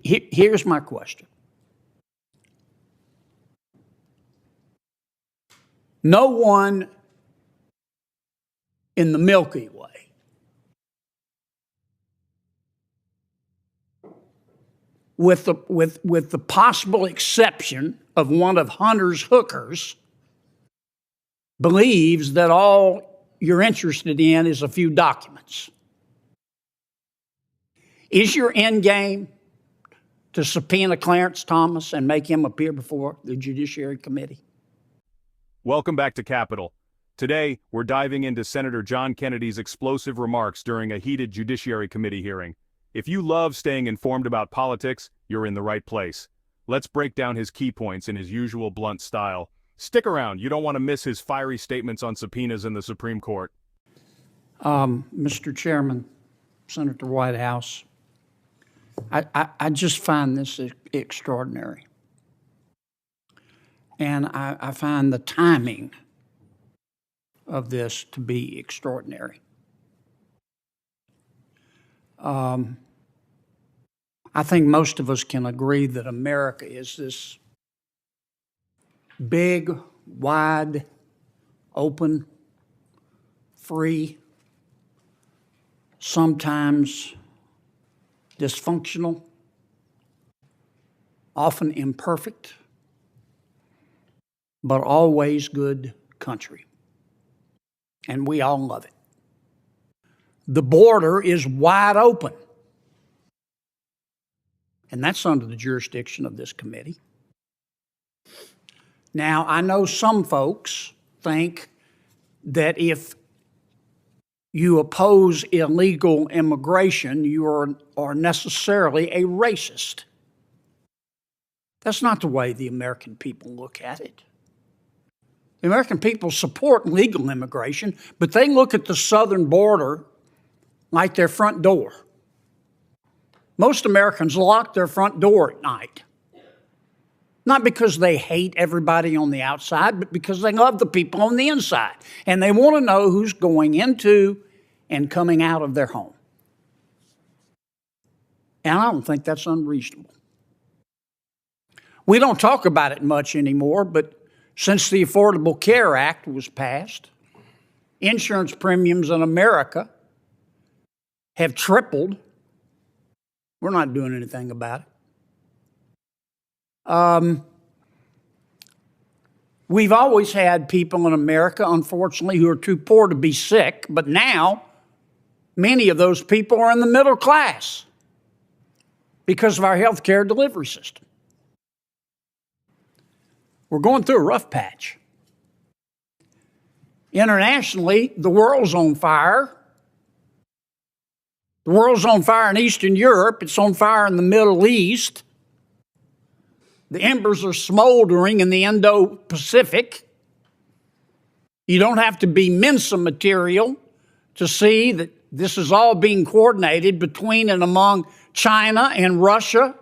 Here's my question. No one in the Milky Way with the possible exception of one of Hunter's hookers believes that all you're interested in is a few documents. Is your end game to subpoena Clarence Thomas and make him appear before the Judiciary Committee? Welcome back to Capitol. Today, we're diving into Senator John Kennedy's explosive remarks during a heated Judiciary Committee hearing. If you love staying informed about politics, you're in the right place. Let's break down his key points in his usual blunt style. Stick around, you don't want to miss his fiery statements on subpoenas in the Supreme Court. Mr. Chairman, Senator Whitehouse, I just find this extraordinary. And I find the timing of this to be extraordinary. I think most of us can agree that America is this big, wide, open, free, sometimes dysfunctional, often imperfect, but always good country. And we all love it. The border is wide open. And that's under the jurisdiction of this committee. Now, I know some folks think that if you oppose illegal immigration, you are necessarily a racist. That's not the way the American people look at it. The American people support legal immigration, but they look at the southern border like their front door. Most Americans lock their front door at night. Not because they hate everybody on the outside, but because they love the people on the inside. And they want to know who's going into and coming out of their home. And I don't think that's unreasonable. We don't talk about it much anymore, but since the Affordable Care Act was passed, insurance premiums in America have tripled. We're not doing anything about it. We've always had people in America, unfortunately, who are too poor to be sick, but now many of those people are in the middle class because of our health care delivery system. We're going through a rough patch. Internationally, the world's on fire. The world's on fire in Eastern Europe. It's on fire in the Middle East. The embers are smoldering in the Indo-Pacific. You don't have to be Mensa material to see that this is all being coordinated between and among China and Russia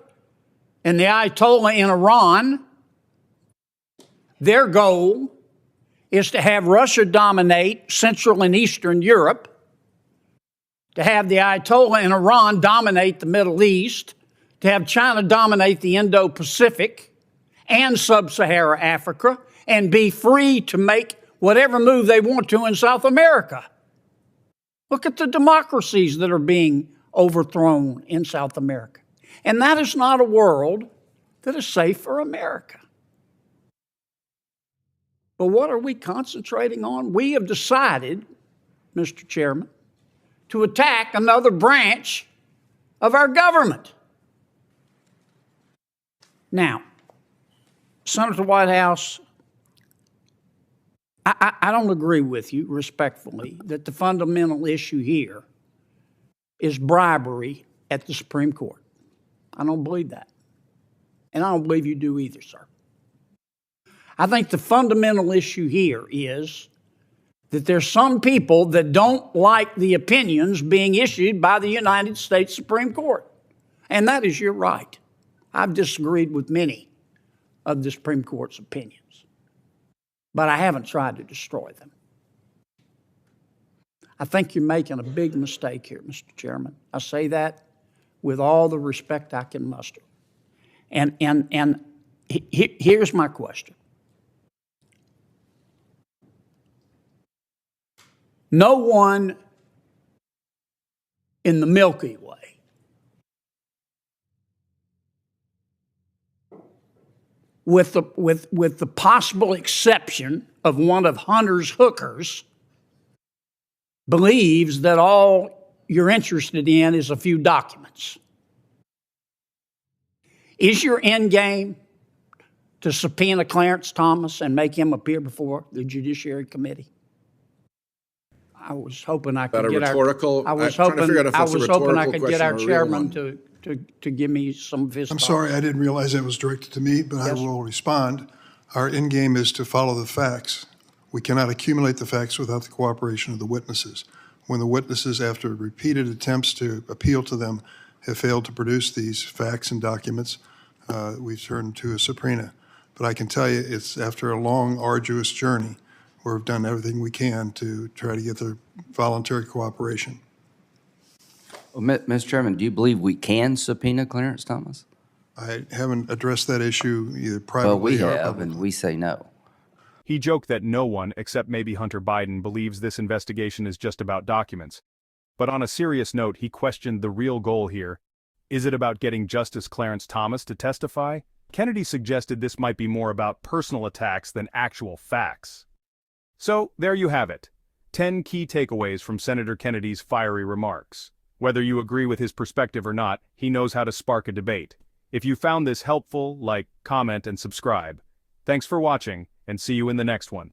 and the Ayatollah in Iran. Their goal is to have Russia dominate Central and Eastern Europe, to have the Ayatollah in Iran dominate the Middle East, to have China dominate the Indo-Pacific and Sub-Saharan Africa, and be free to make whatever move they want to in South America. Look at the democracies that are being overthrown in South America. And that is not a world that is safe for America. But what are we concentrating on? We have decided, Mr. Chairman, to attack another branch of our government. Now, Senator Whitehouse, I don't agree with you respectfully that the fundamental issue here is bribery at the Supreme Court. I don't believe that. And I don't believe you do either, sir. I think the fundamental issue here is that there's some people that don't like the opinions being issued by the United States Supreme Court. And that is your right. I've disagreed with many of the Supreme Court's opinions, but I haven't tried to destroy them. I think you're making a big mistake here, Mr. Chairman. I say that with all the respect I can muster. And here's my question. No one in the Milky Way with the possible exception of one of Hunter's hookers believes that all you're interested in is a few documents. Is your end game to subpoena Clarence Thomas and make him appear before the Judiciary Committee? I was hoping I could get rhetorical, I was I'm trying to hoping figure out if I it's a was hoping I rhetorical could get our question or a real chairman one. to give me some of his I'm thoughts. sorry, I didn't realize that was directed to me, but I Yes. will respond. Our end game is to follow the facts. We cannot accumulate the facts without the cooperation of the witnesses. When the witnesses, after repeated attempts to appeal to them, have failed to produce these facts and documents, we've turned to a subpoena. But I can tell you, it's after a long, arduous journey where we've done everything we can to try to get their voluntary cooperation. Well, Mr. Chairman, do you believe we can subpoena Clarence Thomas? I haven't addressed that issue either Well, privately we or have, publicly. and we say no. He joked that no one, except maybe Hunter Biden, believes this investigation is just about documents. But on a serious note, he questioned the real goal here. Is it about getting Justice Clarence Thomas to testify? Kennedy suggested this might be more about personal attacks than actual facts. So, there you have it. 10 key takeaways from Senator Kennedy's fiery remarks. Whether you agree with his perspective or not, he knows how to spark a debate. If you found this helpful, like, comment, and subscribe. Thanks for watching, and see you in the next one.